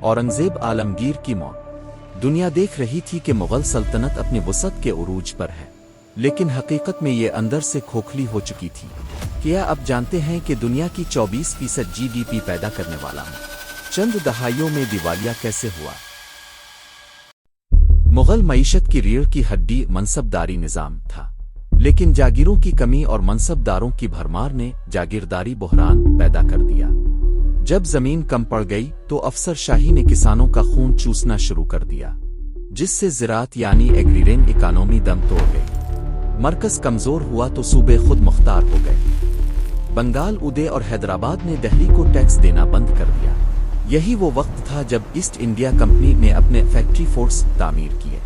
اورنگزیب عالمگیر کی موت۔ دنیا دیکھ رہی تھی کہ مغل سلطنت اپنی وسعت کے عروج پر ہے، لیکن حقیقت میں یہ اندر سے کھوکھلی ہو چکی تھی۔ کیا اب جانتے ہیں کہ دنیا کی 24% GDP پیدا کرنے والا چند دہائیوں میں دیوالیہ کیسے ہوا؟ مغل معیشت کی ریڑھ کی ہڈی منصبداری نظام تھا، لیکن جاگیروں کی کمی اور منصبداروں کی بھرمار نے جاگیرداری بحران پیدا کر دیا۔ جب زمین کم پڑ گئی تو افسر شاہی نے کسانوں کا خون چوسنا شروع کر دیا، جس سے زراعت یعنی ایگریرین اکانومی دم توڑ گئی۔ مرکز کمزور ہوا تو صوبے خود مختار ہو گئے۔ بنگال، اودے اور حیدرآباد نے دہلی کو ٹیکس دینا بند کر دیا۔ یہی وہ وقت تھا جب ایسٹ انڈیا کمپنی نے اپنے فیکٹری فورٹس تعمیر کیے۔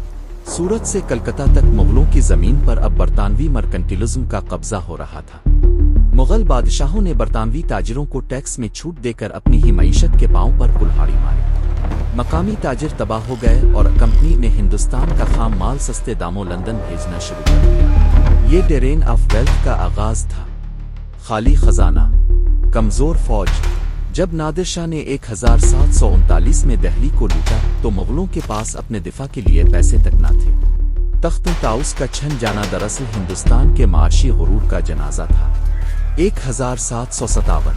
سورت سے کلکتہ تک مغلوں کی زمین پر اب برطانوی مرکنٹلزم کا قبضہ ہو رہا تھا۔ مغل بادشاہوں نے برطانوی تاجروں کو ٹیکس میں چھوٹ دے کر اپنی ہی معیشت کے پاؤں پر کلہاڑی ماری۔ مقامی تاجر تباہ ہو گئے اور کمپنی نے ہندوستان کا خام مال سستے داموں لندن بھیجنا شروع کر دیا۔ یہ ڈرین آف ویلتھ کا آغاز تھا۔ خالی خزانہ، کمزور فوج۔ جب نادر شاہ نے 1739 میں دہلی کو لوٹا تو مغلوں کے پاس اپنے دفاع کے لیے پیسے تک نہ تھے۔ تخت طاؤس کا چھن جانا دراصل ہندوستان کے معاشی غرور کا جنازہ تھا۔ 1757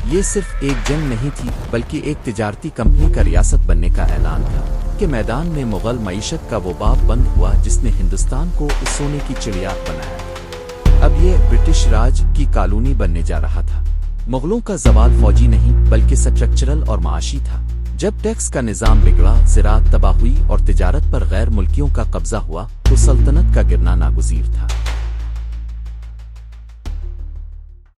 یہ صرف ایک جنگ نہیں تھی، بلکہ ایک تجارتی کمپنی کا ریاست بننے کا اعلان تھا کہ میدان میں مغل معیشت کا وہ باب بند ہوا جس نے ہندوستان کو اس سونے کی چڑیا بنایا۔ اب یہ برٹش راج کی کالونی بننے جا رہا تھا۔ مغلوں کا زوال فوجی نہیں بلکہ سٹرکچرل اور معاشی تھا۔ جب ٹیکس کا نظام بگڑا، زراعت تباہ ہوئی اور تجارت پر غیر ملکیوں کا قبضہ ہوا تو سلطنت کا گرنا ناگزیر تھا۔